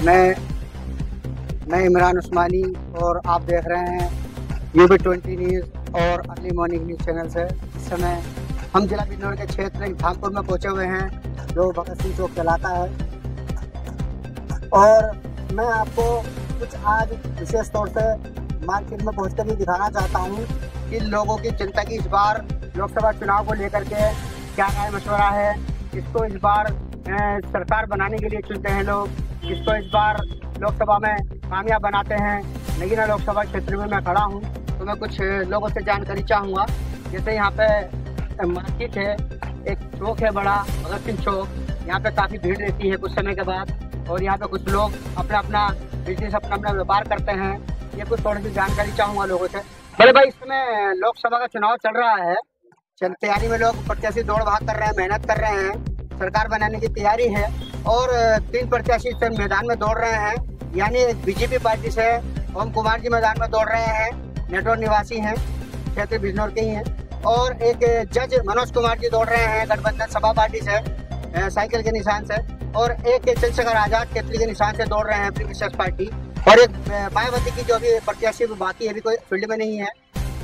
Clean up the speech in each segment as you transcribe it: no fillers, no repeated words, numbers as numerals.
मैं इमरान उस्मानी और आप देख रहे हैं UB20 न्यूज़ और अर्ली मॉर्निंग न्यूज़ चैनल से। इस समय हम जिला बिजनौर के क्षेत्र धामपुर में पहुंचे हुए हैं, जो भगत सिंह चौक कहलाता है। और मैं आपको कुछ आज विशेष तौर से मार्केट में पहुँचकर ये दिखाना चाहता हूँ कि लोगों की चिंता की इस बार लोकसभा चुनाव को लेकर के क्या राय मशवरा है। किसको इस बार सरकार बनाने के लिए चुनते हैं लोग, किसको इस बार लोकसभा में कामयाब बनाते हैं। नगीना लोकसभा क्षेत्र में मैं खड़ा हूँ, तो मैं कुछ लोगों से जानकारी चाहूँगा। जैसे यहाँ पे मार्केट है, एक चौक है बड़ा भगत सिंह चौक। यहाँ पे काफ़ी भीड़ रहती है कुछ समय के बाद, और यहाँ पे कुछ लोग अपना अपना बिजनेस अपना व्यापार करते हैं। ये कुछ थोड़ी सी जानकारी चाहूँगा लोगों से। बड़े भाई, इस समय लोकसभा का चुनाव चल रहा है, तैयारी में लोग प्रत्याशी दौड़ भाग कर रहे हैं, मेहनत कर रहे हैं, सरकार बनाने की तैयारी है। और 3 प्रत्याशी इस मैदान में दौड़ रहे हैं, यानी एक बीजेपी पार्टी से ओम कुमार जी मैदान में दौड़ रहे हैं, नेटवर्क निवासी हैं, क्षेत्र बिजनौर के ही हैं। और एक जज मनोज कुमार जी दौड़ रहे हैं गठबंधन सपा पार्टी से, साइकिल के निशान से। और एक चंद्रशेखर आजाद केतली के निशान से दौड़ रहे हैं, अपनी विशेष पार्टी। और एक मायावती की जो भी प्रत्याशी बाकी अभी कोई फील्ड में नहीं है।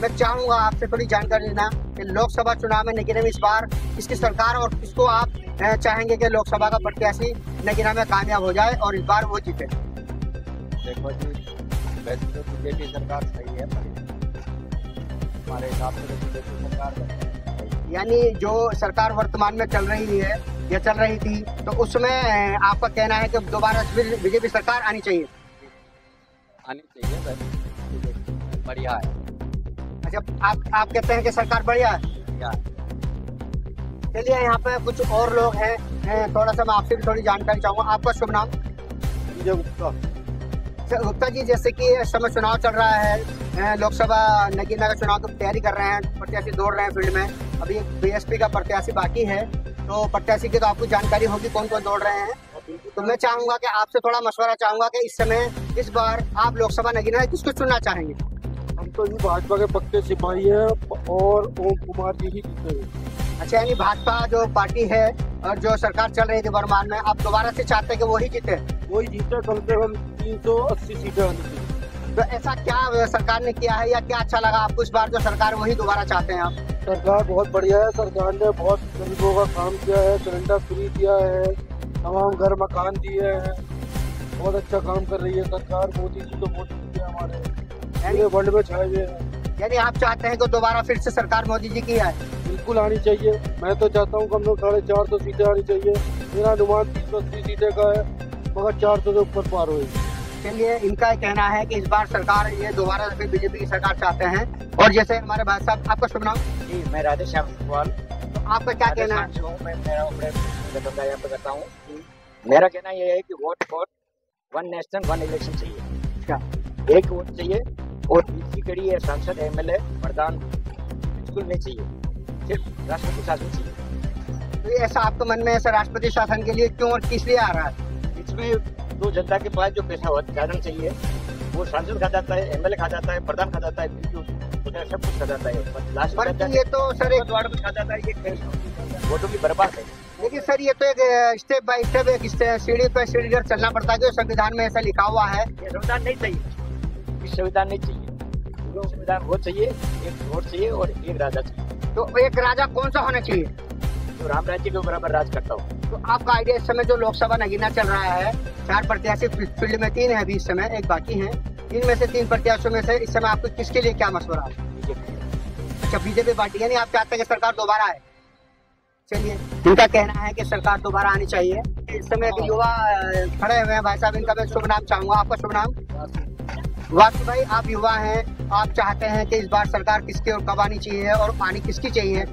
मैं चाहूँगा आपसे थोड़ी जानकारी लेना कि लोकसभा चुनाव में नगीना में इस बार किसकी सरकार और किसको आप चाहेंगे कि लोकसभा का प्रत्याशी नगीना में कामयाब हो जाए और इस बार वो जीते। देखो जी, वैसे तो बीजेपी सरकार सही है, हमारे हिसाब से बीजेपी सरकार, यानी जो सरकार वर्तमान में चल रही है या चल रही थी, तो उसमें आपका कहना है कि दोबारा बीजेपी सरकार आनी चाहिए? आनी चाहिए, वैसे बढ़िया है। अच्छा, आप कहते हैं कि सरकार बढ़िया है। चलिए, यहाँ पे कुछ और लोग हैं, थोड़ा सा मैं आपसे भी थोड़ी जानकारी चाहूँगा। आपका शुभ नाम? गुप्ता जी, जैसे कि इस समय चुनाव चल रहा है, लोकसभा नगीना का चुनाव की तैयारी कर रहे हैं, प्रत्याशी दौड़ रहे हैं फील्ड में। अभी BSP का प्रत्याशी बाकी है, तो प्रत्याशी की तो आपको जानकारी होगी कौन कौन दौड़ रहे हैं। तो मैं चाहूँगा कि आपसे थोड़ा मशवरा चाहूँगा कि इस समय इस बार आप लोकसभा नगीना किसको चुनना चाहेंगे? हम तो ये भाजपा के पक्के सिपाही हैं और ओम कुमार जी ही जीतेंगे। अच्छा, यानी भाजपा जो पार्टी है और जो सरकार चल रही थी वर्तमान में, आप दोबारा से चाहते हैं कि वही जीते? वही जीते, कम से कम 380 सीटें आनी चाहिए। तो ऐसा क्या सरकार ने किया है या क्या अच्छा लगा आपको इस बार जो सरकार वही दोबारा चाहते हैं आप? सरकार बहुत बढ़िया है, सरकार ने बहुत गरीबों का काम किया है, सिलेंडर फ्री दिया है, तमाम घर मकान दिए हैं, बहुत अच्छा काम कर रही है सरकार। मोदी जी तो मोदी जी हमारे वर्ल्ड में छाए हुए हैं। यानी आप चाहते हैं कि दोबारा फिर से सरकार मोदी जी की आए? बिल्कुल आनी चाहिए। मैं तो चाहता हूँ कम से कम 450 सीटें आनी चाहिए। मेरा अनुमान 380 सीटें का है, मगर 400 से ऊपर पार होगी। चलिए, इनका कहना है कि इस बार सरकार ये दोबारा फिर बीजेपी की सरकार चाहते हैं। और जैसे हमारे भाई साहब, आपका शुभ नाम? जी, मैं राधेश्याम सवाल। तो आपका क्या कहना है? मेरा कहना यह है कि vote for one nation one election चाहिए। क्या एक वोट चाहिए, और तीसरी कड़ी है सांसद, MLA, प्रधान बिल्कुल नहीं चाहिए, सिर्फ राष्ट्रपति शासन चाहिए। तो ये ऐसा आपके मन में ऐसा राष्ट्रपति शासन के लिए क्यों और किस लिए आ रहा है? इसमें तो जनता के पास जो पैसा ज्यादा चाहिए वो सांसद खा जाता है, MLA खा जाता है, प्रधान खा जाता है, सब कुछ खा जाता है। लास्ट पर ये तो सर एक वार्ड में खा जाता है, ये वोटों की बर्बाद है। लेकिन सर, ये तो एक स्टेप बाय स्टेप एक सीढ़ी पे सीढ़ी चलना पड़ता है, जो संविधान में ऐसा लिखा हुआ है। ये संविधान नहीं चाहिए, इस संविधान नहीं चाहिए। संविधान वो चाहिए, एक वोट चाहिए और एक राजा चाहिए। तो एक राजा कौन सा होना चाहिए? तो राम राज्य के बराबर राज करता हूँ। तो आपका आइडिया, इस समय जो लोकसभा नगीना चल रहा है, 4 प्रत्याशी फील्ड में, 3 है अभी इस समय, एक बाकी है। इनमें से 3 प्रत्याशियों में से इस समय आपको किसके लिए क्या मशवरा है? अच्छा, बीजेपी पार्टी, यानी आप चाहते हैं कि सरकार दोबारा आए। चलिए, इनका कहना है कि सरकार दोबारा आनी चाहिए। इस समय एक युवा खड़े हुए हैं भाई साहब, इनका मैं शुभ नाम चाहूंगा। आपका शुभ नाम? वासु भाई, आप युवा हैं, आप चाहते हैं कि इस बार सरकार किसकी और कब आनी चाहिए और आनी किसकी चाहिए?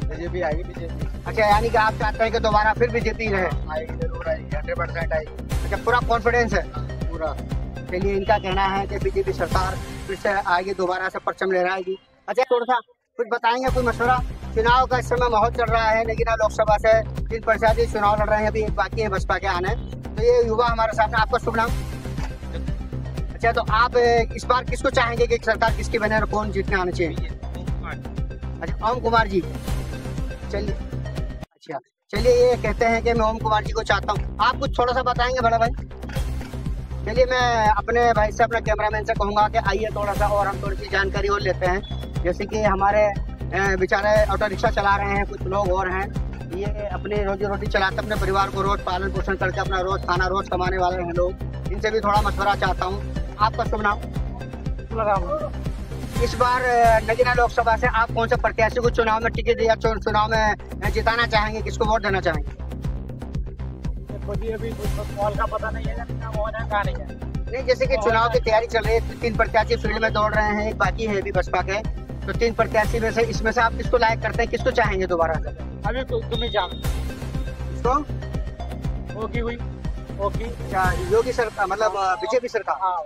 बीजेपी आएगी, बीजेपी। अच्छा, यानी कि आप चाहते हैं कि दोबारा फिर बीजेपी रहे? आएगी, जरूर आएगी, 100% आएगी। अच्छा, पूरा कॉन्फिडेंस है? पूरा। चलिए, इनका कहना है कि बीजेपी सरकार फिर से आएगी, दोबारा से परचम लहराएगी। अच्छा, थोड़ा सा कुछ बताएंगे, कोई मशवरा? चुनाव का इस समय माहौल चल रहा है, लेकिन लोकसभा से 3 प्रत्याशी चुनाव लड़ रहे हैं, अभी एक बाकी है बसपा के आने। तो ये युवा हमारे साथ हैं। आपका शुभ नाम? अच्छा, तो आप इस बार किसको चाहेंगे कि सरकार किसकी बने और कौन जीतने आना चाहिए? अच्छा, ओम कुमार जी। चलिए, अच्छा, चलिए, ये कहते हैं कि मैं ओम कुमार जी को चाहता हूँ, आप कुछ थोड़ा सा बताएंगे बड़ा भाई? चलिए, मैं अपने भाई से, अपने कैमरामैन से कहूँगा कि आइए थोड़ा सा और हम थोड़ी सी जानकारी और लेते हैं। जैसे कि हमारे बेचारे ऑटो रिक्शा चला रहे हैं कुछ लोग और हैं, ये अपनी रोजी रोटी चलाते अपने परिवार को रोज पालन पोषण करके अपना रोज खाना रोज कमाने वाले हैं लोग, इनसे भी थोड़ा मशवरा चाहता हूँ। आपका शुभ नाम? इस बार नगीना लोकसभा से आप कौन से प्रत्याशी को चुनाव में टिकट या चुनाव में जिताना चाहेंगे, किसको वोट देना चाहेंगे? अभी सवाल का पता नहीं है, नहीं, जैसे कि चुनाव की तैयारी चल रही है, 3 प्रत्याशी फील्ड में दौड़ रहे हैं, एक बाकी है अभी बसपा के, तो 3 प्रत्याशी में से इसमें से आप किसको लायक करते हैं, किसको चाहेंगे दोबारा से? अभी तो तुम्हें जान तो होगी हुई होगी योगी सरकार, मतलब बीजेपी सरकार। हाँ।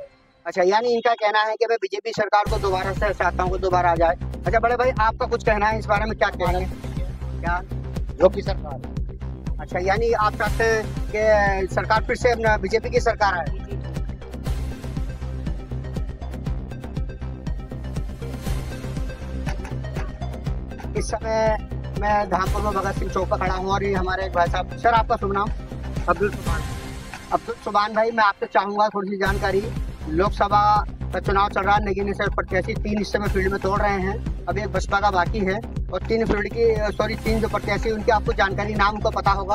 अच्छा, यानी इनका कहना है कि मैं बीजेपी सरकार को दोबारा से चाहता हूँ कि दोबारा आ जाए। अच्छा बड़े भाई, आपका कुछ कहना है इस बारे में, क्या कहेंगे? क्या योगी सरकार? अच्छा, यानी आप चाहते हैं कि सरकार फिर से बीजेपी की सरकार है? इस समय मैं धामपुर में भगत सिंह चौक पर खड़ा हूँ और ये हमारे एक भाई साहब। सर, आपका शुभ नाम? अब्दुल सुभान। अब्दुल सुभान भाई, मैं आपसे चाहूंगा थोड़ी सी जानकारी। लोकसभा का चुनाव चल रहा है, नगीने से प्रत्याशी 3 इस समय फील्ड में दौड़ रहे हैं, अभी एक बसपा का बाकी है, और 3 जो प्रत्याशी उनकी आपको जानकारी, नाम उनको पता होगा?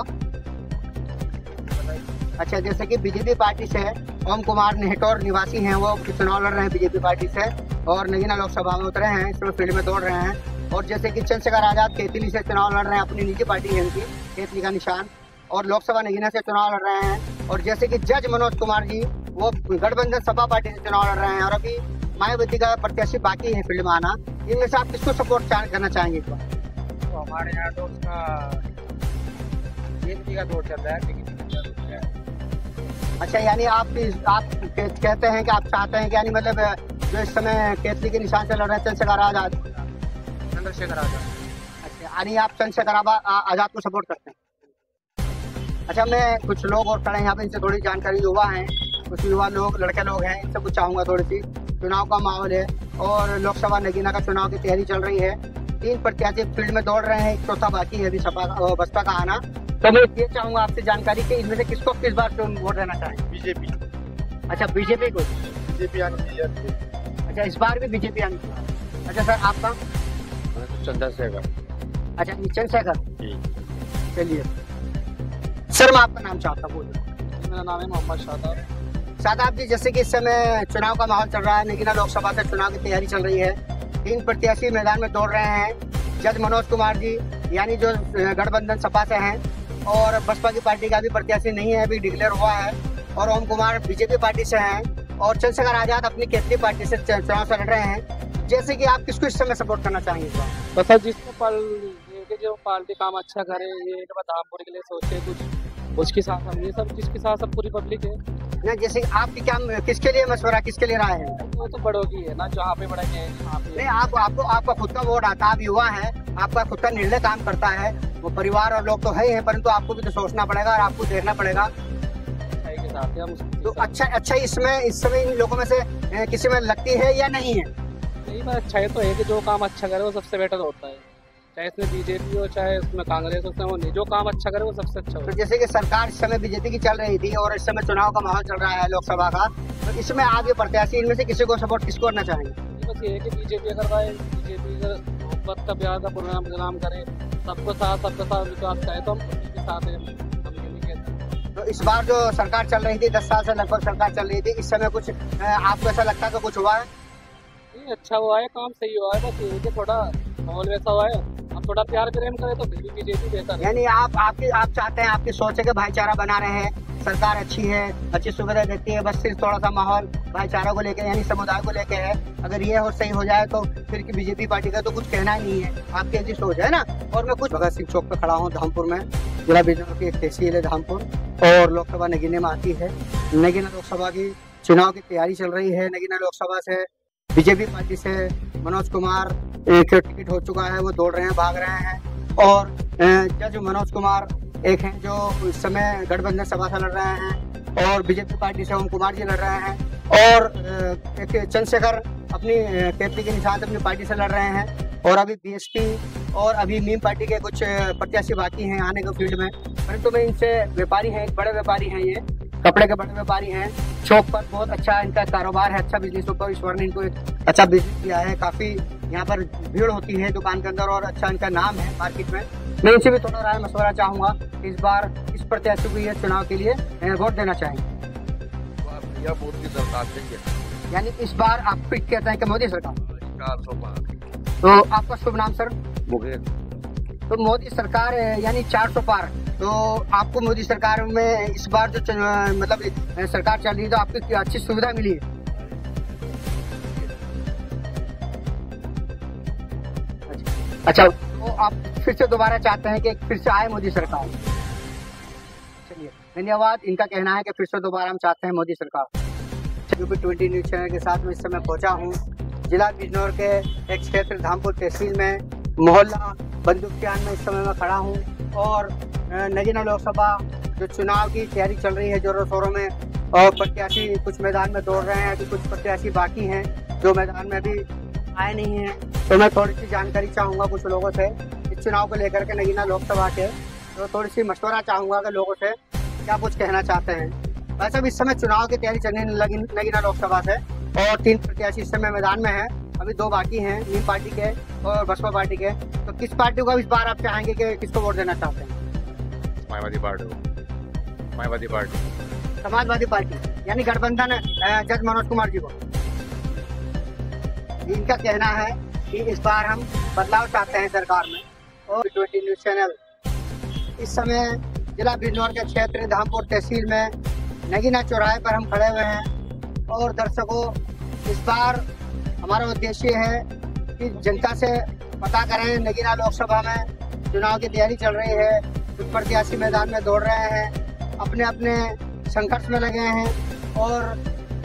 अच्छा, जैसे कि बीजेपी पार्टी से ओम कुमार नेहटौर निवासी हैं, वो चुनाव लड़ रहे हैं बीजेपी पार्टी से और नगीना लोकसभा में उतरे हैं, इस समय फील्ड में दौड़ रहे हैं। और जैसे कि चंद्रशेखर आजाद केतली से चुनाव लड़ रहे हैं, अपनी निजी पार्टी है उनकी, केतली का निशान, और लोकसभा नगीना से चुनाव लड़ रहे हैं। और जैसे कि जज मनोज कुमार जी, वो गठबंधन सपा पार्टी से चुनाव लड़ रहे हैं, और अभी मायावती का प्रत्याशी बाकी है फील्ड में आना। इनमें से आप किसको सपोर्ट करना चाहेंगे इस बार? तो हमारे यहाँ तो उसका केतली का दौर चल रहा है, लेकिन अच्छा, यानी आप कहते हैं कि आप चाहते हैं कि यानी मतलब जो इस समय केतली के निशान से लड़ रहे हैं चंद्रशेखर आजाद। अच्छा, यानी आप चंद्रशेखर आजाद को सपोर्ट करते हैं? अच्छा, मैं कुछ लोग और खड़े हैं यहाँ पे, इनसे थोड़ी जानकारी, युवा हैं, कुछ युवा लोग, लड़के लोग हैं, इनसे कुछ चाहूँगा थोड़ी सी। चुनाव का माहौल है और लोकसभा नगीना का चुनाव की तैयारी चल रही है, 3 प्रत्याशी फील्ड में दौड़ रहे हैं, एक चौथा बाकी है अभी बसपा का आना। तो मैं ये चाहूँगा आपसे जानकारी कि इनमें से किसको किस बार वोट देना चाहें? बीजेपी। अच्छा, बीजेपी को? बीजेपी आनी चाहिए। अच्छा, इस बार भी बीजेपी आनी चाहिए। अच्छा सर, आपका? चंद्रशेखर। अच्छा, चंद्रशेखर। चलिए सर, मैं आपका नाम चाहता हूँ? मेरा नाम है मोहम्मद शादाब जी, जैसे कि इस समय चुनाव का माहौल चल रहा है, नगीना लोकसभा से चुनाव की तैयारी चल रही है, 3 प्रत्याशी मैदान में दौड़ रहे हैं, जज मनोज कुमार जी यानी जो गठबंधन सपा से हैं, और बसपा की पार्टी का भी प्रत्याशी नहीं है, अभी डिक्लेयर हुआ है, और ओम कुमार बीजेपी पार्टी से हैं, और चंद्रशेखर आजाद अपनी केतली पार्टी से चुनाव से लड़ रहे हैं। जैसे कि आप किसको इस समय सपोर्ट करना चाहेंगे? तो सर, जिसको जो पार्टी काम अच्छा करे, ये धामपुर के लिए सोचे कुछ, उसके साथ हम ये सब, जिसके साथ सब पूरी पब्लिक है ना। जैसे आपकी क्या, किसके लिए मशवरा, किसके लिए राय है? वो तो बड़ों की है ना, जहाँ पे बड़ा है नहीं, आपका खुद का वोट आता है, आप युवा है, आपका खुद का निर्णय काम करता है, वो परिवार और लोग तो है ही है, परंतु आपको भी तो सोचना पड़ेगा और आपको देखना पड़ेगा। के साथ हम तो अच्छा, इसमें इस समय इन लोगों में से किसी में लगती है या नहीं है? नहीं, मैं अच्छा तो है कि जो काम अच्छा करे वो सबसे बेटर होता है, चाहे इसमें बीजेपी हो चाहे उसमें कांग्रेस हो, उसमें वो नहीं, जो काम अच्छा करे वो सबसे अच्छा हो। तो जैसे कि सरकार इस समय बीजेपी की चल रही थी और इस समय चुनाव का माहौल चल रहा है लोकसभा का, तो इसमें आगे प्रत्याशी इनमें से किसी को सपोर्ट किसको करना चाहेंगे? बस ये है कि बीजेपी करवाए, बीजेपी का बिहार का प्रोग्राम करे, सबको साथ विकास करे, तो हम उसी के साथ हैं। तो इस बार जो सरकार चल रही थी, 10 साल से लगभग सरकार चल रही थी, इस समय कुछ आपको ऐसा लगता है कि कुछ हुआ है? नहीं, अच्छा हुआ है, काम सही हुआ है, बस ये कि थोड़ा माहौल वैसा हुआ है, अब थोड़ा प्यार प्रेम करे तो फिर भी बीजेपी बेहतर है। यानी आप चाहते हैं, आपकी सोच है कि भाईचारा बना रहे हैं, सरकार अच्छी है, अच्छी सुविधा देती है, बस सिर्फ थोड़ा सा माहौल भाईचारा को लेकर यानी समुदाय को लेकर है, अगर ये हो सही हो जाए तो फिर की बीजेपी पार्टी का तो कुछ कहना ही नहीं है, आपकी ऐसी सोच है ना। और मैं कुछ भगत सिंह चौक पे खड़ा हूँ धामपुर में, जिला बिजनौर की एक तहसील है धामपुर, और लोकसभा नगीने में आती है। नगीना लोकसभा की चुनाव की तैयारी चल रही है, नगीना लोकसभा से बीजेपी पार्टी से मनोज कुमार एक टिकट हो चुका है, वो दौड़ रहे हैं, भाग रहे हैं, और जज मनोज कुमार एक हैं जो इस समय गठबंधन सभा से लड़ रहे हैं, और बीजेपी पार्टी से ओम कुमार जी लड़ रहे हैं, और एक चंद्रशेखर अपनी केतली के निशान से अपनी पार्टी से लड़ रहे हैं, और अभी बीएसपी और अभी मीम पार्टी के कुछ प्रत्याशी बाकी हैं आने के फील्ड में, परंतु मैं इनसे व्यापारी हैं, बड़े व्यापारी हैं, ये कपड़े के बड़े व्यापारी हैं, चौक पर बहुत अच्छा इनका कारोबार है, अच्छा बिजनेस ऊपर ईश्वर ने इनको एक अच्छा बिजनेस दिया है, काफ़ी यहाँ पर भीड़ होती है दुकान के अंदर और अच्छा इनका नाम है मार्केट में। मैं इनसे भी थोड़ा राय मशवरा चाहूँगा, इस बार इस प्रत्याशी को ये चुनाव के लिए वोट देना चाहेंगे। मोदी सरकार चाहिए, यानी इस बार आप फिट कहते हैं कि मोदी सरकार। 400 पार। तो आपका शुभ नाम सर? मुकेश। तो मोदी सरकार यानी 400 पार, तो आपको मोदी सरकार में इस बार जो मतलब सरकार चल रही है तो आपको अच्छी सुविधा मिली है? अच्छा, तो आप फिर से दोबारा चाहते हैं कि फिर से आए मोदी सरकार? चलिए धन्यवाद। इनका कहना है कि फिर से दोबारा हम चाहते हैं मोदी सरकार। UP20 न्यूज चैनल के साथ में इस समय पहुंचा हूं जिला बिजनौर के एक क्षेत्र धामपुर तहसील में मोहल्ला बंदूकचान में इस समय मैं खड़ा हूं और नगीना लोकसभा जो चुनाव की तैयारी चल रही है जोरों शोरों में और प्रत्याशी कुछ मैदान में दौड़ रहे हैं, अभी कुछ प्रत्याशी बाकी हैं जो मैदान में अभी आए नहीं हैं। तो मैं थोड़ी सी जानकारी चाहूँगा कुछ लोगों से इस चुनाव को लेकर के नगीना लोकसभा के, तो थोड़ी सी मशवरा चाहूँगा कि लोगों से क्या कुछ कहना चाहते हैं। वैसे भी इस समय चुनाव की तैयारी चलने लगी नगीना लोकसभा से और 3 प्रत्याशी इस समय मैदान में हैं, अभी 2 बाकी हैं नीम पार्टी के और बसपा पार्टी के। तो किस पार्टी को इस बार आप चाहेंगे कि किसको वोट देना चाहते हैं? Mayawati party. Mayawati party. Samajwadi party यानी गठबंधन जज मनोज कुमार जी को। इनका कहना है कि इस बार हम बदलाव चाहते हैं सरकार में। और 20 न्यूज चैनल इस समय जिला बिजनौर के क्षेत्र धामपुर तहसील में नगीना चौराहे पर हम खड़े हुए हैं और दर्शकों इस बार हमारा उद्देश्य है कि जनता से पता करें नगीना लोकसभा में चुनाव की तैयारी चल रही है, कुछ प्रत्याशी मैदान में दौड़ रहे हैं, अपने अपने संघर्ष में लगे हैं और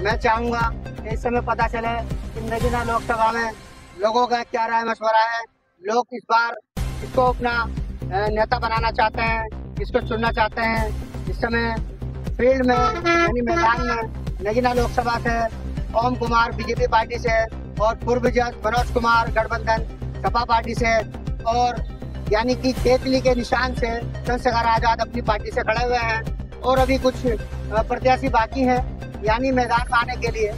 मैं चाहूँगा कि इस समय पता चले कि नगीना लोकसभा में लोगों का क्या राय मशवरा है, लोग इस बार इसको अपना नेता बनाना चाहते हैं, इसको चुनना चाहते हैं। इस समय फील्ड में यानी मैदान में नगीना लोकसभा से ओम कुमार बीजेपी पार्टी से और पूर्व जज मनोज कुमार गठबंधन सपा पार्टी से और यानी कि केतली के निशान से चंद्रशेखर आजाद अपनी पार्टी से खड़े हुए हैं और अभी कुछ प्रत्याशी बाकी हैं। यानी मैदान में आने के लिए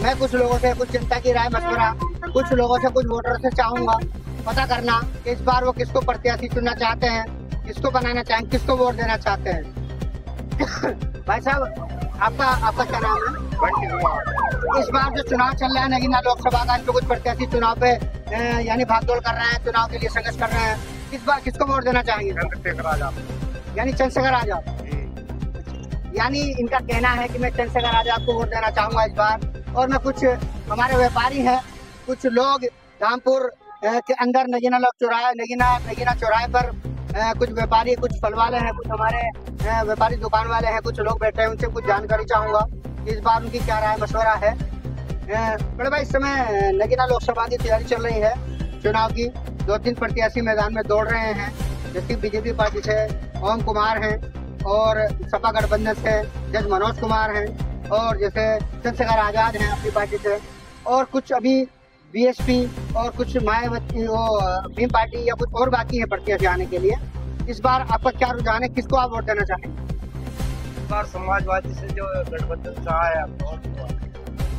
मैं कुछ लोगों से, कुछ जनता की राय मशवरा, कुछ लोगों से, कुछ वोटर से चाहूँगा पता करना कि इस बार वो किसको प्रत्याशी चुनना चाहते हैं, किसको बनाना चाहेंगे, किसको वोट देना चाहते हैं। भाई साहब आपका क्या नाम है? इस बार जो चुनाव चल रहा है नगीना लोकसभा का, जो कुछ प्रत्याशी चुनाव पे यानी भागदौड़ कर रहे हैं, चुनाव के लिए संघर्ष कर रहे हैं, इस बार किसको वोट देना चाहेंगे? चंद्रशेखर आजाद। यानी चंद्रशेखर आजाद। यानी इनका कहना है कि मैं चंद्रशेखर आजाद को वोट देना चाहूंगा इस बार। और मैं कुछ हमारे व्यापारी हैं, कुछ लोग धामपुर के अंदर नगीना चौराहे पर कुछ व्यापारी, कुछ फल वाले हैं, कुछ हमारे व्यापारी दुकान वाले हैं, कुछ लोग बैठे हैं, उनसे कुछ जानकारी चाहूँगा इस बार उनकी क्या राय मशवरा है। बड़े भाई इस समय नगीना लोकसभा की तैयारी चल रही है चुनाव की, 2-3 प्रत्याशी मैदान में दौड़ रहे हैं, जैसे बीजेपी पार्टी से ओम कुमार हैं और सपा गठबंधन से जज मनोज कुमार हैं और जैसे चंद्रशेखर आजाद हैं अपनी पार्टी से और कुछ अभी BSP और कुछ मायावती भीम पार्टी या कुछ और बाकी है प्रत्याशी आने के लिए। इस बार आपका क्या रुझान है, किसको आप वोट देना चाहेंगे? इस बार समाजवादी से जो गठबंधन से आया है।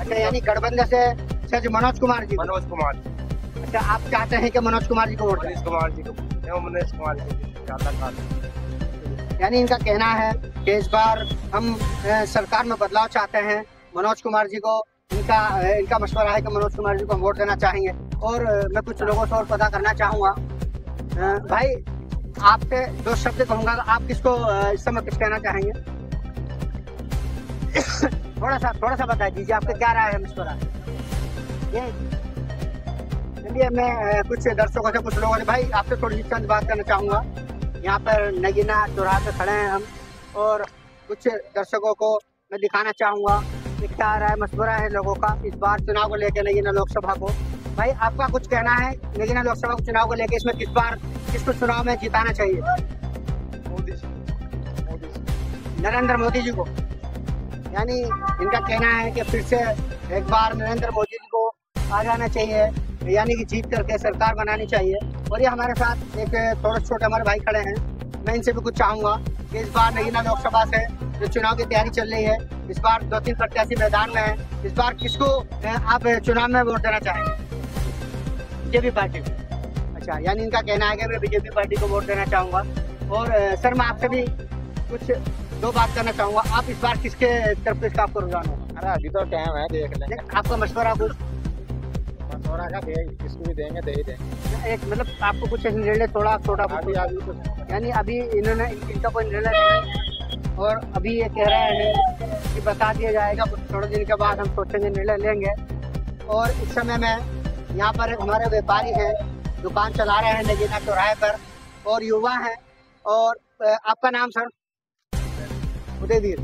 अच्छा, यानी गठबंधन से जज मनोज कुमार जी। मनोज कुमार। अच्छा, आप चाहते हैं कि मनोज कुमार जी को वोट दें? मनोज कुमार जी को, मनोज कुमार जी ज्यादा। यानी इनका कहना है कि इस बार हम सरकार में बदलाव चाहते हैं, मनोज कुमार जी को, इनका मशवरा है कि मनोज कुमार जी को हम वोट देना चाहेंगे। और मैं कुछ लोगों से और पता करना चाहूँगा। भाई आपसे 2 शब्द कहूँगा, आप किसको इस समय कुछ कहना चाहेंगे? थोड़ा सा बता दीजिए, आपका क्या राय है मशवरा? ये चलिए मैं कुछ दर्शकों से, कुछ लोगों से, भाई आपसे थोड़ी सी चंद बात करना चाहूँगा। यहाँ पर नगीना चौराहे पे खड़े हैं हम और कुछ दर्शकों को मैं दिखाना चाहूँगा कि क्या राय मशवरा है लोगों का इस बार चुनाव को लेकर नगीना लोकसभा को। भाई आपका कुछ कहना है नगीना लोकसभा को चुनाव को लेकर, इसमें किस बार किसको चुनाव में जिताना चाहिए? मोदी जी। नरेंद्र मोदी जी को। यानी इनका कहना है कि फिर से एक बार नरेंद्र मोदी जी को आ जाना चाहिए यानी कि जीत करके सरकार बनानी चाहिए। और ये हमारे साथ एक थोड़े छोटे हमारे भाई खड़े हैं, मैं इनसे भी कुछ चाहूँगा कि इस बार नगीना लोकसभा से जो चुनाव की तैयारी चल रही है, इस बार 2-3 प्रत्याशी मैदान में है, इस बार किसको आप चुनाव में वोट देना चाहेंगे? बीजेपी पार्टी को। अच्छा, यानी इनका कहना है कि मैं बीजेपी पार्टी को वोट देना चाहूँगा। और सर मैं आपसे भी कुछ 2 बात करना चाहूँगा, आप इस बार किसके तरफ इसका आपको रुझान होगा? अरे अभी तो टाइम है, देख लेंगे। आपका मशवरा कुछ मशवरा का किसको भी देंगे, दे ही देंगे। एक मतलब आपको कुछ निर्णय थोड़ा छोटा अभी तो यानी अभी इन्होंने इनका कोई निर्णय नहीं, और अभी ये कह रहे हैं कि बता दिया जाएगा, कुछ थोड़े दिन के बाद हम सोचेंगे, निर्णय लेंगे। और इस समय में यहाँ पर हमारे व्यापारी हैं, दुकान चला रहे हैं नगीना चौराहे पर, और युवा हैं। और आपका नाम सर? उदयवीर।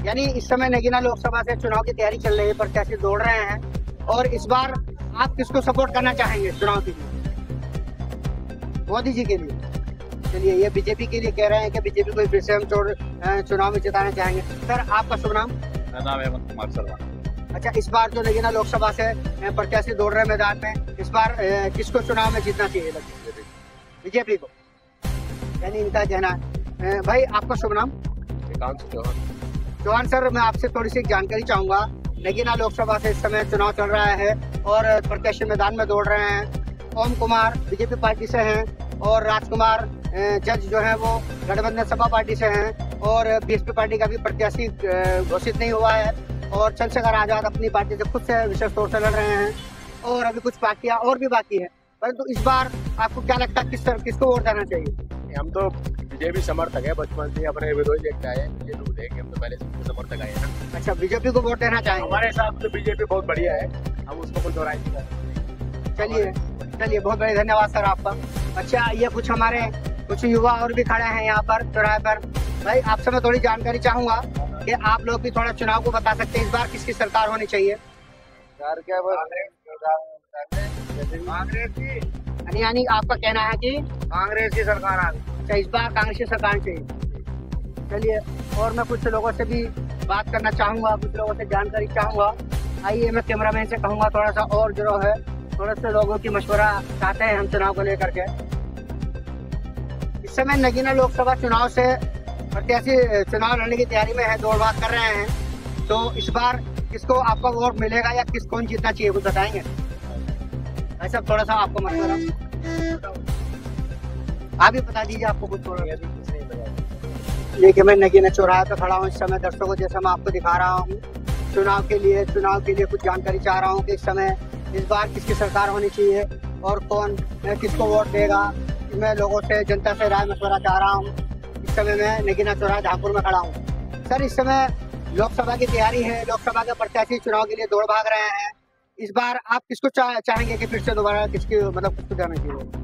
यानी इस समय नगीना लोकसभा से चुनाव की तैयारी चल रही है, प्रत्याशी दौड़ रहे हैं, और इस बार आप किसको सपोर्ट करना चाहेंगे चुनाव के लिए? मोदी जी के लिए। चलिए, ये बीजेपी के लिए कह रहे हैं कि बीजेपी को फिर से हम चुनाव में जिताना चाहेंगे। सर आपका शुभ नाम? मेरा नाम हेमंत कुमार शर्मा। अच्छा, इस बार जो नगीना लोकसभा से प्रत्याशी दौड़ रहे हैं मैदान में, इस बार किसको चुनाव में जीतना चाहिए? बीजेपी को। यानी इनका कहना है। भाई आपका शुभ नाम? चौहान सर, मैं आपसे थोड़ी सी जानकारी चाहूंगा। नगीना लोकसभा से इस समय चुनाव चल रहा है और प्रत्याशी मैदान में दौड़ रहे हैं। ओम कुमार बीजेपी पार्टी से हैं, और राजकुमार जज जो है वो गठबंधन सपा पार्टी से हैं, और बीएसपी पार्टी का भी प्रत्याशी घोषित नहीं हुआ है, और चंद्रशेखर आजाद अपनी पार्टी से खुद से विशेष तौर से लड़ रहे हैं, और अभी कुछ पार्टियां और भी बाकी है। परंतु इस बार आपको क्या लगता है किसको वोट देना चाहिए? हम तो बीजेपी समर्थक है, बचपन से अपने विरोधी देखते आए, बीजेपी को देंगे, हम तो पहले से समर्थक आए हैं। अच्छा, बीजेपी को वोट देना चाहेंगे? हमारे हिसाब से बीजेपी बहुत बढ़िया है, हम उसको कोई दोहराई नहीं करते। चलिए, बहुत बड़े धन्यवाद सर आपका। अच्छा, ये कुछ युवा और भी खड़े हैं यहाँ पर चौराहे पर। भाई आपसे मैं थोड़ी जानकारी चाहूंगा कि आप लोग भी थोड़ा चुनाव को बता सकते हैं, इस बार किसकी सरकार होनी चाहिए? कांग्रेस की। यानी आपका कहना है कि कांग्रेस की सरकार आ गई। अच्छा, इस बार कांग्रेस की सरकार चाहिए। चलिए, और मैं कुछ लोगों से भी बात करना चाहूँगा, कुछ लोगों से जानकारी चाहूँगा। आइए, मैं कैमरामैन से कहूँगा थोड़ा सा और जो है थोड़े से लोगों की मशवरा चाहते हैं हम चुनाव को लेकर के। इस समय नगीना लोकसभा चुनाव से प्रत्याशी चुनाव लड़ने की तैयारी में है, दौड़ भाग कर रहे हैं। तो इस बार किसको आपका वोट मिलेगा या कौन जीतना चाहिए, कुछ बताएंगे? ऐसा थोड़ा सा आपको मशवरा आप भी बता दीजिए, आपको कुछ थोड़ा। देखिए, मैं नगीना चौराहे पे खड़ा हूँ इस समय, दर्शकों जैसा मैं आपको दिखा रहा हूँ। चुनाव के लिए कुछ जानकारी चाह रहा हूँ कि इस समय इस बार किसकी सरकार होनी चाहिए और कौन किसको वोट देगा। मैं लोगों से, जनता से राय मशवरा चाह रहा हूँ। इस समय मैं नगीना चौराहे जहांपुर में खड़ा हूँ। सर, इस समय लोकसभा की तैयारी है, लोकसभा के प्रत्याशी चुनाव के लिए दौड़ भाग रहे हैं। इस बार आप किसको चाहेंगे कि फिर से दोबारा किसको जाना चाहिए?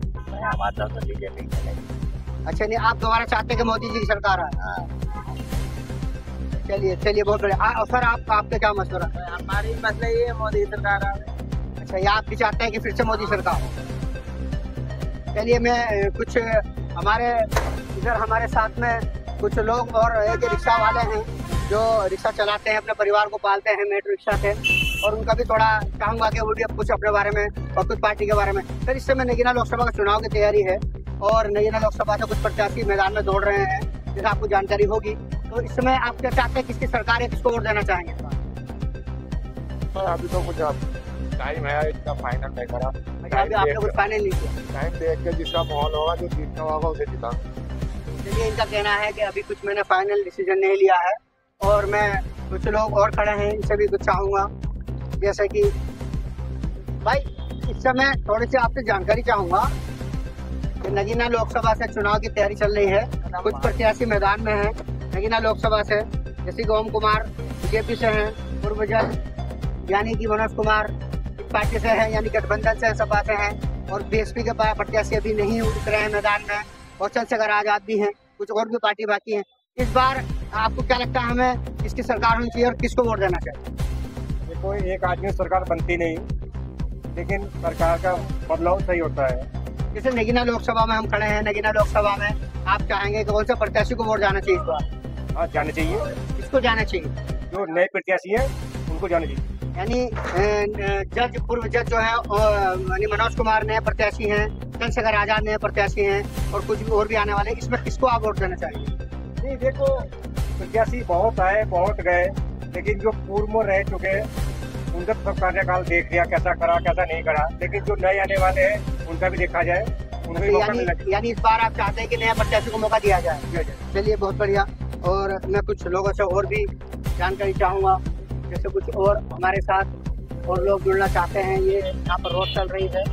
अच्छा, नहीं, आप दोबारा चाहते हैं कि मोदी जी की सरकार आए? चलिए, बहुत बढ़िया। सर आपका क्या मशवरा? हमारी मसला ये है, मोदी सरकार आ गई। अच्छा, ये आप भी चाहते हैं कि फिर से मोदी सरकार? चलिए, मैं कुछ हमारे साथ में कुछ लोग और एक रिक्शा वाले हैं जो रिक्शा चलाते हैं, अपने परिवार को पालते हैं मेट्रो रिक्शा से, और उनका भी थोड़ा चाहूँगा कि वो भी कुछ अपने बारे में और कुछ पार्टी के बारे में। सर, इस समय नगीना लोकसभा का चुनाव की तैयारी है और नगीना लोकसभा से कुछ प्रत्याशी मैदान में दौड़ रहे हैं, जैसे आपको जानकारी होगी। तो इस समय आप क्या चाहते हैं, किसकी सरकार है, किसको वोट देना चाहेंगे? अभी तो कुछ टाइम है, इतना फाइनल नहीं करा। अभी आपने कुछ फाइनल नहीं किया? टाइम देख के जिसका माहौल होगा, जो जीतना होगा उसे जिता। चलिए, इनका कहना है कि अभी कुछ मैंने फाइनल डिसीजन नहीं लिया है, और मैं कुछ लोग और खड़े हैं, इनसे भी कुछ चाहूँगा। जैसे कि भाई, इस समय थोड़ी सी आपसे जानकारी चाहूँगा कि नगीना लोकसभा से चुनाव की तैयारी चल रही है, कुछ प्रत्याशी मैदान में हैं नगीना लोकसभा से, जैसे कि ओम कुमार बीजेपी से हैं, पूर्वजल यानी कि मनोज कुमार इस पार्टी से हैं, यानी गठबंधन से सपा से हैं, और बीएसपी के प्रत्याशी अभी नहीं उतरे हैं मैदान में, और चंद्रशेखर आजाद भी हैं, कुछ और भी पार्टी बाकी हैं। इस बार आपको क्या लगता है, हमें किसकी सरकार होनी चाहिए और किसको वोट देना चाहिए? देखो, एक आदमी सरकार बनती नहीं, लेकिन सरकार का बदलाव सही होता है। जैसे नगीना लोकसभा में हम खड़े हैं, नगीना लोकसभा में आप चाहेंगे कि कौन से प्रत्याशी को वोट जाना चाहिए इस बार? हाँ, जाना चाहिए। किसको जाना चाहिए? जो नए प्रत्याशी हैं उनको जाना चाहिए। यानी जज पूर्व जज जो है यानी मनोज कुमार नए प्रत्याशी हैं, चंद्रशेखर आजाद नए प्रत्याशी हैं और कुछ भी और भी आने वाले, इसमें किसको आप वोट देना चाहेंगे? नहीं देखो, प्रत्याशी बहुत आए बहुत गए, लेकिन जो पूर्व में रह चुके उनका तो सब कार्यकाल देख लिया, कैसा करा कैसा नहीं करा, लेकिन जो नए आने वाले हैं उनका भी देखा जाए, उनको भी मौका मिलना चाहिए। यानी इस बार आप चाहते हैं कि नए प्रत्याशी को मौका दिया जाए। चलिए बहुत बढ़िया। और मैं कुछ लोगों से और भी जानकारी चाहूँगा, जैसे कुछ और हमारे साथ और लोग जुड़ना चाहते हैं। ये यहाँ पर रोड चल रही है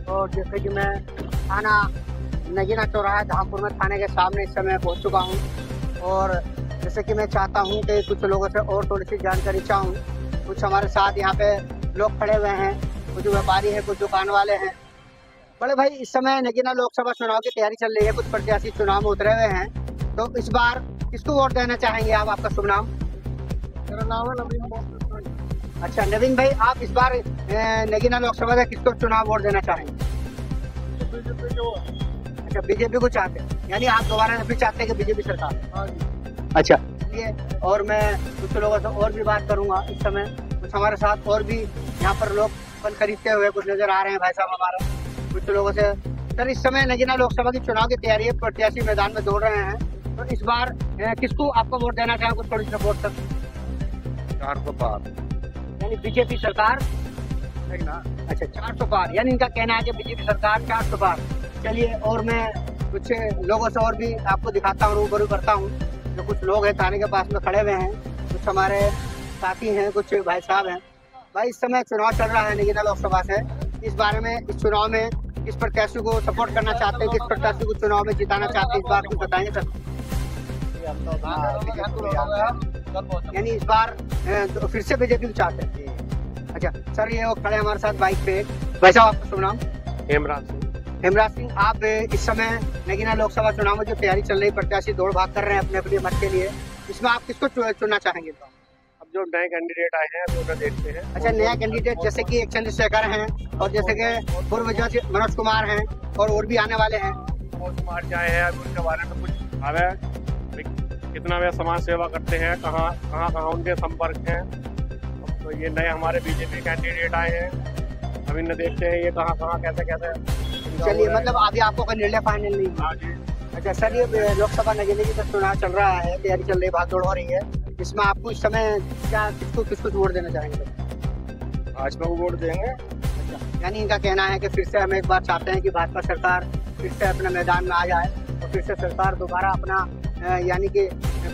और जैसे कि मैं थाना नगीना चौराहा धामपुर में थाने के सामने इस समय पहुँच चुका हूँ और जैसे कि मैं चाहता हूँ कि कुछ लोगों से और थोड़ी सी जानकारी चाहूँ। कुछ हमारे साथ यहाँ पे लोग खड़े हुए हैं, कुछ व्यापारी हैं, कुछ दुकान वाले हैं। बड़े भाई, इस समय नगीना लोकसभा चुनाव की तैयारी चल रही है, कुछ प्रत्याशी चुनाव में उतरे हुए हैं, तो इस बार किसको वोट देना चाहेंगे आप? आपका शुभ नाम? मेरा नाम है नवीन। अच्छा नवीन भाई, आप इस बार नगीना लोकसभा में किसको चुनाव वोट देना चाहेंगे? बीजेपी जो अच्छा, बीजेपी को चाहते हैं, यानी आप दोबारा भी चाहते हैं कि बीजेपी सरकार? हाँ जी। अच्छा, ये और मैं कुछ लोगों से और भी बात करूंगा। इस समय कुछ हमारे साथ और भी यहाँ पर लोग फल खरीदते हुए कुछ नजर आ रहे हैं भाई साहब हमारे। कुछ लोगों से सर, इस समय नगीना लोकसभा की चुनाव की तैयारी है, प्रत्याशी मैदान में दौड़ रहे हैं, तो इस बार किसको आपको वोट देना चाहेंगे? कुछ थोड़ी सपोर्ट सर। 400 पार, यानी बीजेपी सरकार है ना? अच्छा, 400 पार, यानी इनका कहना है कि बीजेपी सरकार 400 पार। चलिए, और मैं कुछ लोगों से और भी आपको दिखाता हूँ, रूबरू करता हूँ। जो कुछ लोग हैं थाने के पास में खड़े हुए हैं, कुछ हमारे साथी हैं, कुछ भाई साहब हैं। भाई, इस समय चुनाव चल रहा है नगीना लोकसभा से, इस बारे में, इस चुनाव में किस प्रत्याशी को सपोर्ट करना चाहते हैं, किस प्रत्याशी को चुनाव में जिताना चाहते हैं, इस बार कुछ बताएंगे सर? यानी इस बार तो फिर से बीजेपी को चाहते हैं। अच्छा सर, ये वो खड़े हमारे साथ बाइक पे। भाई साहब, आपका शुभ नाम? हेमराज सिंह। हेमराज सिंह, आप इस समय नगीना लोकसभा चुनाव में जो तैयारी चल रही, प्रत्याशी दौड़ भाग कर रहे हैं अपने अपने मत के लिए, इसमें आप किसको चुनना चाहेंगे? अब जो नए कैंडिडेट आए हैं अभी उन्हें देखते हैं। अच्छा, नया कैंडिडेट जैसे कि एक चंद्रशेखर हैं और जैसे कि पूर्व जज मनोज कुमार हैं और भी आने वाले हैं। मनोज कुमार जाए हैं, अभी उनके बारे में कुछ हमें कितना वे समाज सेवा करते हैं, कहाँ उनके संपर्क हैं। तो ये नए हमारे बीजेपी कैंडिडेट आए हैं, अभी इन्हें देखते हैं ये कहाँ कैसे चलिए, मतलब अभी आपको कोई निर्णय फाइनल नहीं है? हाँ जी। अच्छा सर, ये लोकसभा नगीना की तो चुनाव चल रहा है, तैयारी चल रही, भाग दौड़ हो रही है, इसमें आपको इस समय क्या किसको वोट देना चाहेंगे? भाजपा को वोट देंगे। अच्छा, यानी इनका कहना है कि फिर से हम एक बार चाहते हैं कि भाजपा सरकार फिर से अपने मैदान में आ जाए और फिर से सरकार दोबारा अपना यानी कि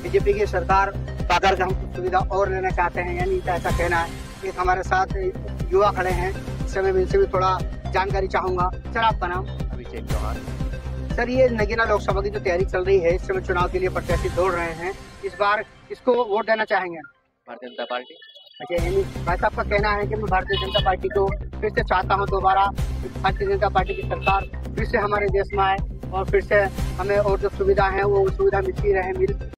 बीजेपी की सरकार पाकर हम सुविधा और लेना चाहते हैं, यानी इनका ऐसा कहना है। एक हमारे साथ युवा खड़े हैं, इस समय मैं इनसे भी थोड़ा जानकारी चाहूँगा। सर, आपका नाम? अभिषेक चौहान। सर, ये नगीना लोकसभा की जो तैयारी चल रही है, इस समय चुनाव के लिए प्रत्याशी दौड़ रहे हैं, इस बार किसको वोट देना चाहेंगे? भारतीय जनता पार्टी। अच्छा, यानी भाई साहब का कहना है कि मैं भारतीय जनता पार्टी को फिर से चाहता हूं, दोबारा भारतीय जनता पार्टी की सरकार फिर से हमारे देश में आए और फिर से हमें और जो सुविधा है वो सुविधा मिलती रहे,